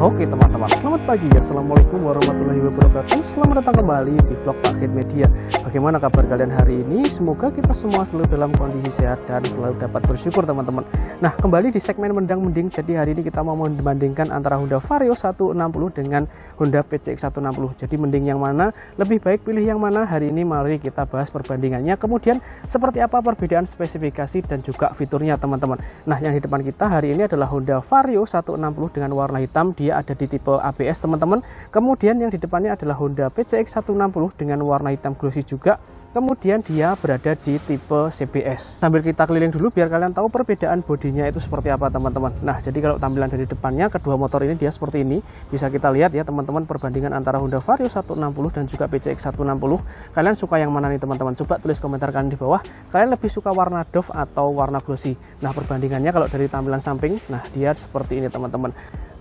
Oke teman-teman, selamat pagi. Assalamualaikum warahmatullahi wabarakatuh. Selamat datang kembali di vlog Pak Kid Media. Bagaimana kabar kalian hari ini? Semoga kita semua selalu dalam kondisi sehat dan selalu dapat bersyukur teman-teman. Nah, kembali di segmen mendang-mending. Jadi hari ini kita mau membandingkan antara Honda Vario 160 dengan Honda PCX 160. Jadi mending yang mana? Lebih baik pilih yang mana? Hari ini mari kita bahas perbandingannya. Kemudian seperti apa perbedaan spesifikasi dan juga fiturnya teman-teman. Nah, yang di depan kita hari ini adalah Honda Vario 160 dengan warna hitam. Dia ada di tipe ABS teman-teman. Kemudian yang di depannya adalah Honda PCX 160 dengan warna hitam glossy juga. Kemudian dia berada di tipe CBS. Sambil kita keliling dulu biar kalian tahu perbedaan bodinya itu seperti apa teman-teman. Nah, jadi kalau tampilan dari depannya kedua motor ini dia seperti ini. Bisa kita lihat ya teman-teman perbandingan antara Honda Vario 160 dan juga PCX 160. Kalian suka yang mana nih teman-teman? Coba tulis komentar kalian di bawah. Kalian lebih suka warna doff atau warna glossy? Nah, perbandingannya kalau dari tampilan samping, nah dia seperti ini teman-teman.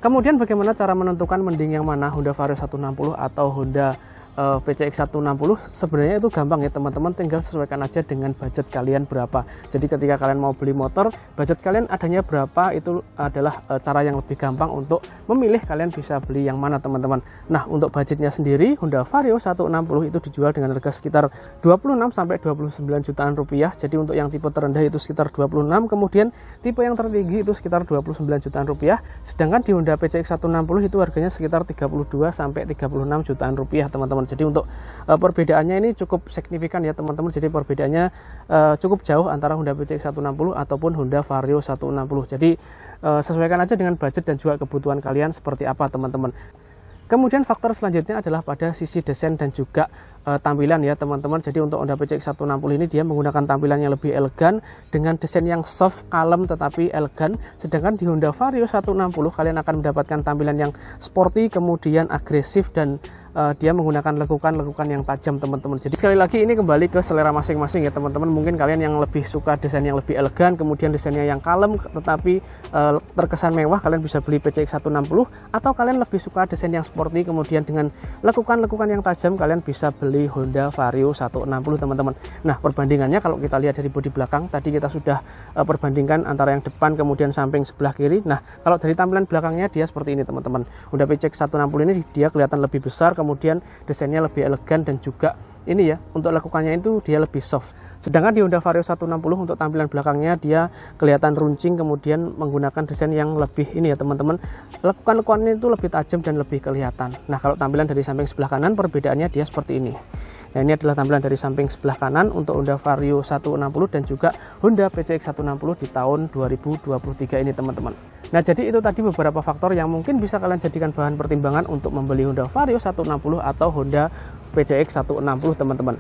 Kemudian bagaimana cara menentukan mending yang mana, Honda Vario 160 atau Honda PCX 160? Sebenarnya itu gampang ya teman-teman, tinggal sesuaikan aja dengan budget kalian berapa. Jadi ketika kalian mau beli motor, budget kalian adanya berapa, itu adalah cara yang lebih gampang untuk memilih kalian bisa beli yang mana teman-teman. Nah, untuk budgetnya sendiri Honda Vario 160 itu dijual dengan harga sekitar 26 sampai 29 jutaan rupiah. Jadi untuk yang tipe terendah itu sekitar 26, kemudian tipe yang tertinggi itu sekitar 29 jutaan rupiah. Sedangkan di Honda PCX 160 itu harganya sekitar 32 sampai 36 jutaan rupiah teman-teman. Jadi untuk perbedaannya ini cukup signifikan ya teman-teman. Jadi perbedaannya cukup jauh antara Honda PCX 160 ataupun Honda Vario 160. Jadi sesuaikan aja dengan budget dan juga kebutuhan kalian seperti apa teman-teman. Kemudian faktor selanjutnya adalah pada sisi desain dan juga tampilan ya teman-teman. Jadi untuk Honda PCX 160 ini dia menggunakan tampilan yang lebih elegan dengan desain yang soft, kalem tetapi elegan. Sedangkan di Honda Vario 160 kalian akan mendapatkan tampilan yang sporty, kemudian agresif, dan dia menggunakan lekukan-lekukan yang tajam teman-teman. Jadi sekali lagi ini kembali ke selera masing-masing ya teman-teman. Mungkin kalian yang lebih suka desain yang lebih elegan, kemudian desainnya yang kalem tetapi terkesan mewah, kalian bisa beli PCX 160. Atau kalian lebih suka desain yang sporty kemudian dengan lekukan-lekukan yang tajam, kalian bisa beli Honda Vario 160 teman-teman. Nah, perbandingannya kalau kita lihat dari bodi belakang, tadi kita sudah perbandingkan antara yang depan kemudian samping sebelah kiri. Nah, kalau dari tampilan belakangnya dia seperti ini teman-teman. Honda PCX 160 ini dia kelihatan lebih besar, kemudian desainnya lebih elegan, dan juga ini ya untuk lekukannya itu dia lebih soft. Sedangkan di Honda Vario 160 untuk tampilan belakangnya dia kelihatan runcing, kemudian menggunakan desain yang lebih ini ya teman-teman, lekukan-lekukannya itu lebih tajam dan lebih kelihatan. Nah, kalau tampilan dari samping sebelah kanan perbedaannya dia seperti ini. Nah, ini adalah tampilan dari samping sebelah kanan untuk Honda Vario 160 dan juga Honda PCX 160 di tahun 2023 ini teman-teman. Nah, jadi itu tadi beberapa faktor yang mungkin bisa kalian jadikan bahan pertimbangan untuk membeli Honda Vario 160 atau Honda PCX 160 teman-teman.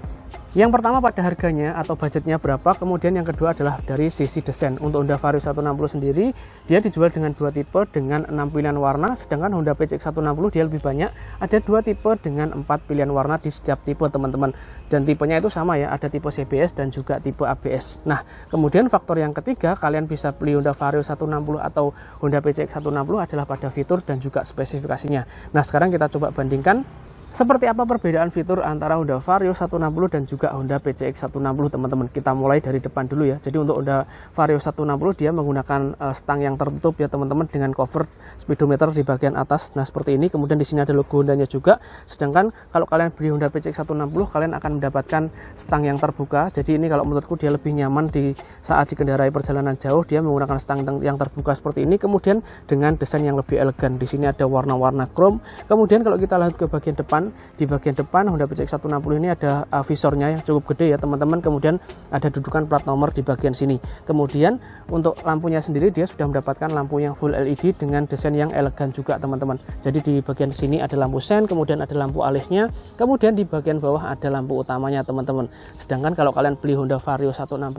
Yang pertama pada harganya atau budgetnya berapa, kemudian yang kedua adalah dari sisi desain. Untuk Honda Vario 160 sendiri dia dijual dengan dua tipe dengan 6 pilihan warna, sedangkan Honda PCX 160 dia lebih banyak, ada dua tipe dengan 4 pilihan warna di setiap tipe teman-teman. Dan tipenya itu sama ya, ada tipe CBS dan juga tipe ABS. Nah, kemudian faktor yang ketiga kalian bisa beli Honda Vario 160 atau Honda PCX 160 adalah pada fitur dan juga spesifikasinya. Nah, sekarang kita coba bandingkan seperti apa perbedaan fitur antara Honda Vario 160 dan juga Honda PCX 160 teman-teman. Kita mulai dari depan dulu ya. Jadi untuk Honda Vario 160 dia menggunakan stang yang tertutup ya teman-teman, dengan cover speedometer di bagian atas. Nah, seperti ini. Kemudian di sini ada logo Hondanya juga. Sedangkan kalau kalian beli Honda PCX 160 kalian akan mendapatkan stang yang terbuka. Jadi ini kalau menurutku dia lebih nyaman di saat dikendarai perjalanan jauh. Dia menggunakan stang yang terbuka seperti ini, kemudian dengan desain yang lebih elegan. Di sini ada warna-warna chrome. Kemudian kalau kita lihat ke bagian depan, di bagian depan Honda PCX 160 ini ada visornya yang cukup gede ya teman-teman, kemudian ada dudukan plat nomor di bagian sini. Kemudian untuk lampunya sendiri dia sudah mendapatkan lampu yang full LED dengan desain yang elegan juga teman-teman. Jadi di bagian sini ada lampu sen, kemudian ada lampu alisnya, kemudian di bagian bawah ada lampu utamanya teman-teman. Sedangkan kalau kalian beli Honda Vario 160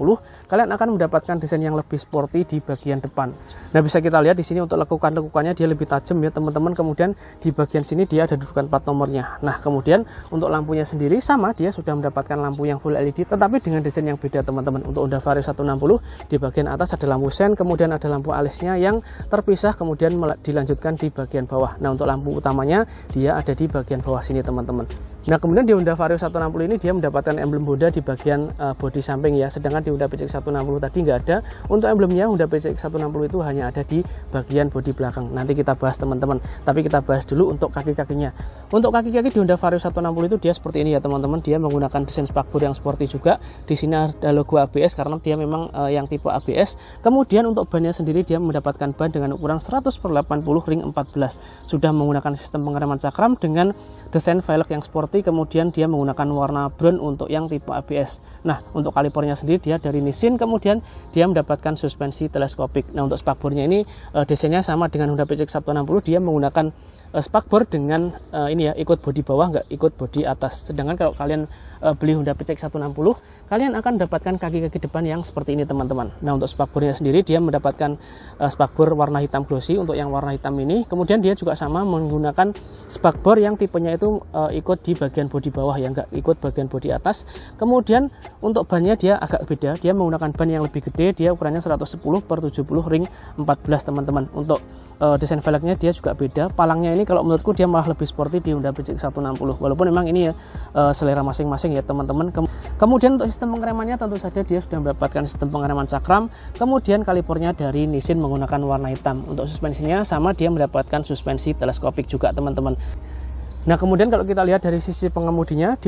kalian akan mendapatkan desain yang lebih sporty di bagian depan. Nah, bisa kita lihat di sini untuk lekukan-lekukannya dia lebih tajam ya teman-teman. Kemudian di bagian sini dia ada dudukan plat nomornya. Nah, kemudian untuk lampunya sendiri sama, dia sudah mendapatkan lampu yang full LED tetapi dengan desain yang beda teman-teman. Untuk Honda Vario 160 di bagian atas ada lampu sen, kemudian ada lampu alisnya yang terpisah, kemudian dilanjutkan di bagian bawah. Nah, untuk lampu utamanya dia ada di bagian bawah sini teman-teman. Nah, kemudian di Honda Vario 160 ini dia mendapatkan emblem Honda di bagian bodi samping ya, sedangkan di Honda PCX 160 tadi nggak ada. Untuk emblemnya Honda PCX 160 itu hanya ada di bagian bodi belakang. Nanti kita bahas teman-teman, tapi kita bahas dulu untuk kaki-kakinya. Untuk kaki-kaki di Honda Vario 160 itu dia seperti ini ya teman-teman, dia menggunakan desain spakbor yang sporty juga. Di sini ada logo ABS karena dia memang yang tipe ABS. Kemudian untuk bannya sendiri dia mendapatkan ban dengan ukuran 100/80 ring 14. Sudah menggunakan sistem pengereman cakram dengan desain velg yang sporty. Kemudian dia menggunakan warna brown untuk yang tipe ABS. Nah, untuk kalipernya sendiri dia dari Nissin, kemudian dia mendapatkan suspensi teleskopik. Nah, untuk spakbornya ini desainnya sama dengan Honda PCX 160, dia menggunakan spakbor dengan ini ya, ikut bodi bawah nggak ikut bodi atas. Sedangkan kalau kalian beli Honda PCX 160, kalian akan mendapatkan kaki-kaki depan yang seperti ini teman-teman. Nah, untuk spakbornya sendiri dia mendapatkan spakbor warna hitam glossy untuk yang warna hitam ini. Kemudian dia juga sama menggunakan spakbor yang tipenya itu ikut di bagian bodi bawah ya, nggak ikut bagian bodi atas. Kemudian untuk bannya dia agak beda, dia menggunakan ban yang lebih gede, dia ukurannya 110/70 ring 14 teman-teman. Untuk desain velgnya dia juga beda, palangnya ini kalau menurutku dia malah lebih sporty di Honda PCX 160, walaupun memang ini ya selera masing-masing ya teman-teman. Kemudian untuk sistem pengeremannya tentu saja dia sudah mendapatkan sistem pengereman cakram. Kemudian kalipernya dari Nissin menggunakan warna hitam. Untuk suspensinya sama, dia mendapatkan suspensi teleskopik juga teman-teman. Nah, kemudian kalau kita lihat dari sisi pengemudinya,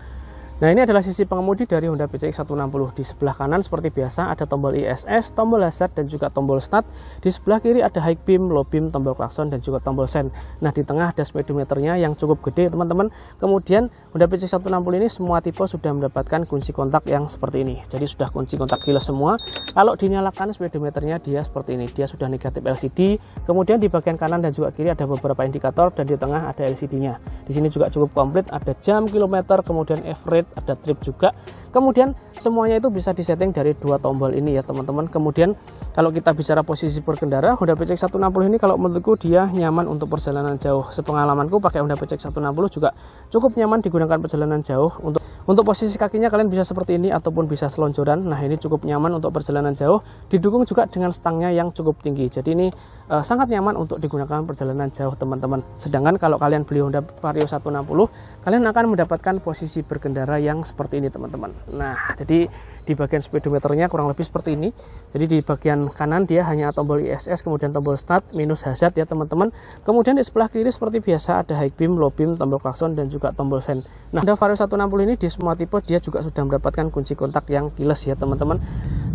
nah ini adalah sisi pengemudi dari Honda PCX 160. Di sebelah kanan seperti biasa ada tombol ISS, tombol hazard, dan juga tombol start. Di sebelah kiri ada high beam, low beam, tombol klakson, dan juga tombol sen. Nah, di tengah ada speedometernya yang cukup gede teman-teman. Kemudian Honda PCX 160 ini semua tipe sudah mendapatkan kunci kontak yang seperti ini. Jadi sudah kunci kontak keyless semua. Kalau dinyalakan speedometernya dia seperti ini. Dia sudah negatif LCD. Kemudian di bagian kanan dan juga kiri ada beberapa indikator, dan di tengah ada LCD-nya. Di sini juga cukup komplit, ada jam, kilometer, kemudian F-rate, ada trip juga. Kemudian semuanya itu bisa disetting dari dua tombol ini ya teman-teman. Kemudian kalau kita bicara posisi berkendara, Honda PCX 160 ini kalau menurutku dia nyaman untuk perjalanan jauh. Sepengalamanku pakai Honda PCX 160 juga cukup nyaman digunakan perjalanan jauh. Untuk posisi kakinya kalian bisa seperti ini ataupun bisa selonjoran. Nah, ini cukup nyaman untuk perjalanan jauh. Didukung juga dengan stangnya yang cukup tinggi. Jadi ini sangat nyaman untuk digunakan perjalanan jauh teman-teman. Sedangkan kalau kalian beli Honda Vario 160, kalian akan mendapatkan posisi berkendara yang seperti ini teman-teman. Nah, jadi di bagian speedometernya kurang lebih seperti ini. Jadi di bagian kanan dia hanya tombol ISS, kemudian tombol start, minus hazard ya teman-teman. Kemudian di sebelah kiri seperti biasa ada high beam, low beam, tombol klakson, dan juga tombol sen. Nah, Honda Vario 160 ini di semua tipe dia juga sudah mendapatkan kunci kontak yang keyless ya teman-teman.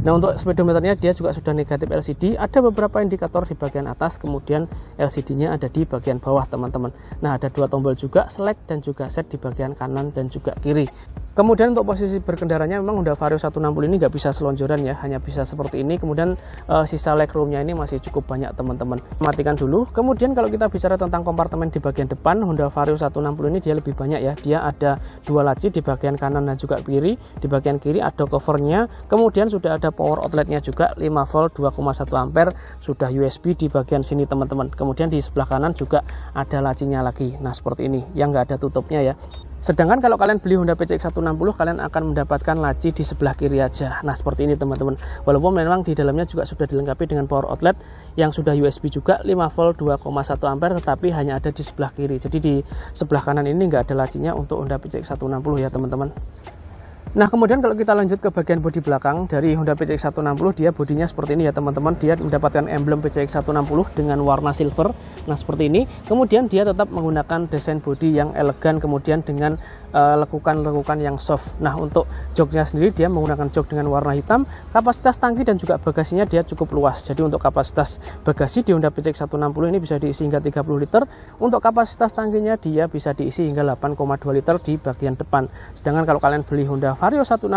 Nah, untuk speedometernya dia juga sudah negatif LCD. Ada beberapa indikator di bagian atas, kemudian LCD-nya ada di bagian bawah teman-teman. Nah, ada dua tombol juga, select dan juga set di bagian kanan dan juga kiri. Kemudian untuk posisi berkendaranya memang Honda Vario 160 ini nggak bisa selonjoran ya, hanya bisa seperti ini. Kemudian sisa legroomnya ini masih cukup banyak teman-teman. Matikan dulu. Kemudian kalau kita bicara tentang kompartemen di bagian depan, Honda Vario 160 ini dia lebih banyak ya. Dia ada dua laci di bagian kanan dan juga kiri. Di bagian kiri ada covernya. Kemudian sudah ada power outletnya juga, 5 volt 2,1 ampere. Sudah USB di bagian sini teman-teman. Kemudian di sebelah kanan juga ada lacinya lagi. Nah, seperti ini yang nggak ada tutupnya ya. Sedangkan kalau kalian beli Honda PCX 160, kalian akan mendapatkan laci di sebelah kiri aja. Nah, seperti ini teman-teman. Walaupun memang di dalamnya juga sudah dilengkapi dengan power outlet yang sudah USB juga, 5 volt 2,1 ampere, tetapi hanya ada di sebelah kiri. Jadi di sebelah kanan ini nggak ada lacinya untuk Honda PCX 160 ya teman-teman. Nah, kemudian kalau kita lanjut ke bagian bodi belakang dari Honda PCX 160, dia bodinya seperti ini ya teman-teman. Dia mendapatkan emblem PCX 160 dengan warna silver. Nah, seperti ini. Kemudian dia tetap menggunakan desain bodi yang elegan, kemudian dengan lekukan-lekukan yang soft. Nah, untuk joknya sendiri dia menggunakan jok dengan warna hitam. Kapasitas tangki dan juga bagasinya dia cukup luas. Jadi untuk kapasitas bagasi di Honda PCX 160 ini bisa diisi hingga 30 liter. Untuk kapasitas tangkinya dia bisa diisi hingga 8,2 liter di bagian depan. Sedangkan kalau kalian beli Honda Vario 160,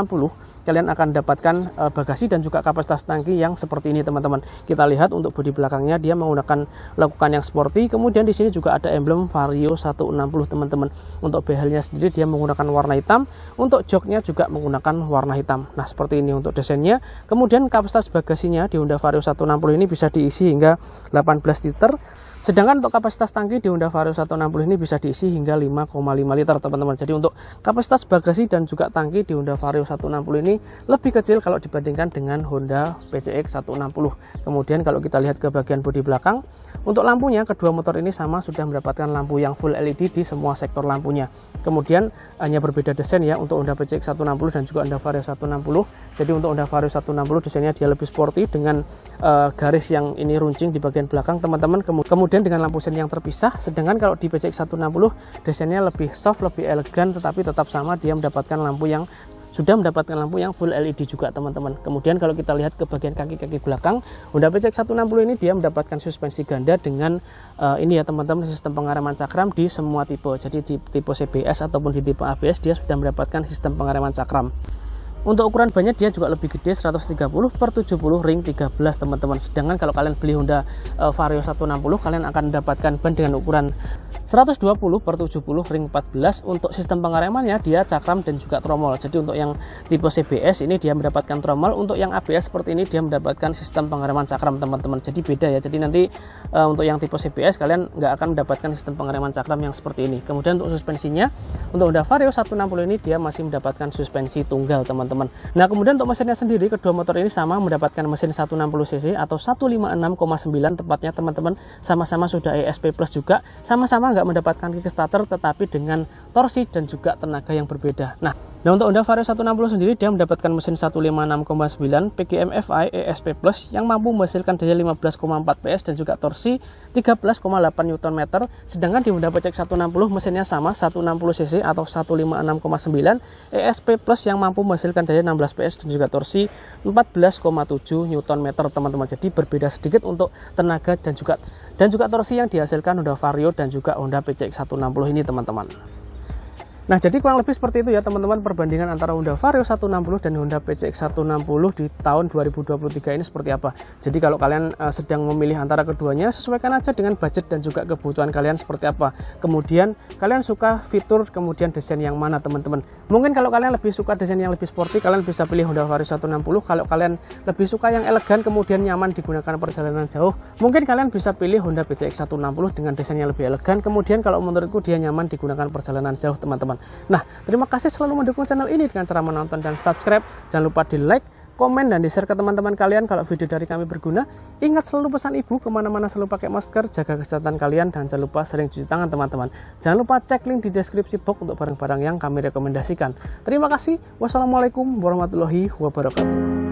kalian akan dapatkan bagasi dan juga kapasitas tangki yang seperti ini teman-teman. Kita lihat untuk bodi belakangnya dia menggunakan lekukan yang sporty. Kemudian di sini juga ada emblem Vario 160 teman-teman. Untuk behelnya sendiri dia menggunakan warna hitam. Untuk joknya juga menggunakan warna hitam. Nah, seperti ini untuk desainnya. Kemudian kapasitas bagasinya di Honda Vario 160 ini bisa diisi hingga 18 liter. Sedangkan untuk kapasitas tangki di Honda Vario 160 ini bisa diisi hingga 5,5 liter teman-teman. Jadi untuk kapasitas bagasi dan juga tangki di Honda Vario 160 ini lebih kecil kalau dibandingkan dengan Honda PCX 160. Kemudian kalau kita lihat ke bagian bodi belakang, untuk lampunya kedua motor ini sama sudah mendapatkan lampu yang full LED di semua sektor lampunya. Kemudian hanya berbeda desain ya untuk Honda PCX 160 dan juga Honda Vario 160. Jadi untuk Honda Vario 160 desainnya dia lebih sporty dengan garis yang ini runcing di bagian belakang teman-teman. Kemudian dengan lampu sen yang terpisah, sedangkan kalau di PCX 160 desainnya lebih soft, lebih elegan, tetapi tetap sama dia mendapatkan lampu yang full LED juga teman-teman. Kemudian kalau kita lihat ke bagian kaki-kaki belakang, Honda PCX 160 ini dia mendapatkan suspensi ganda dengan ini ya teman-teman, sistem pengereman cakram di semua tipe. Jadi di tipe CBS ataupun di tipe ABS dia sudah mendapatkan sistem pengereman cakram. Untuk ukuran bannya dia juga lebih gede, 130/70 ring 13 teman-teman. Sedangkan kalau kalian beli Honda Vario 160 kalian akan mendapatkan ban dengan ukuran 120/70 ring 14. Untuk sistem pengeremannya dia cakram dan juga tromol. Jadi untuk yang tipe CBS ini dia mendapatkan tromol, untuk yang ABS seperti ini dia mendapatkan sistem pengereman cakram teman-teman. Jadi beda ya. Jadi nanti untuk yang tipe CBS kalian nggak akan mendapatkan sistem pengereman cakram yang seperti ini. Kemudian untuk suspensinya, untuk Honda Vario 160 ini dia masih mendapatkan suspensi tunggal teman-teman. Nah kemudian untuk mesinnya sendiri, kedua motor ini sama mendapatkan mesin 160 cc atau 156,9 tepatnya teman-teman. Sama-sama sudah ESP Plus juga, sama-sama nggak mendapatkan kickstarter tetapi dengan torsi dan juga tenaga yang berbeda. Nah untuk Honda Vario 160 sendiri dia mendapatkan mesin 156,9 PGM FI ESP Plus yang mampu menghasilkan daya 15,4 PS dan juga torsi 13,8 Nm. Sedangkan di Honda PCX 160 mesinnya sama 160 cc atau 156,9 ESP Plus yang mampu menghasilkan daya 16 PS dan juga torsi 14,7 Nm teman-teman. Jadi berbeda sedikit untuk tenaga dan juga torsi yang dihasilkan Honda Vario dan juga Honda PCX 160 ini teman-teman. Nah jadi kurang lebih seperti itu ya teman-teman, perbandingan antara Honda Vario 160 dan Honda PCX 160 di tahun 2023 ini seperti apa. Jadi kalau kalian sedang memilih antara keduanya, sesuaikan aja dengan budget dan juga kebutuhan kalian seperti apa. Kemudian kalian suka fitur kemudian desain yang mana teman-teman. Mungkin kalau kalian lebih suka desain yang lebih sporty, kalian bisa pilih Honda Vario 160. Kalau kalian lebih suka yang elegan kemudian nyaman digunakan perjalanan jauh, mungkin kalian bisa pilih Honda PCX 160 dengan desain yang lebih elegan. Kemudian kalau menurutku dia nyaman digunakan perjalanan jauh teman-teman. Nah, terima kasih selalu mendukung channel ini dengan cara menonton dan subscribe. Jangan lupa di like, komen, dan di share ke teman-teman kalian kalau video dari kami berguna. Ingat selalu pesan ibu, kemana-mana selalu pakai masker, jaga kesehatan kalian, dan jangan lupa sering cuci tangan teman-teman. Jangan lupa cek link di deskripsi box untuk barang-barang yang kami rekomendasikan. Terima kasih. Wassalamualaikum warahmatullahi wabarakatuh.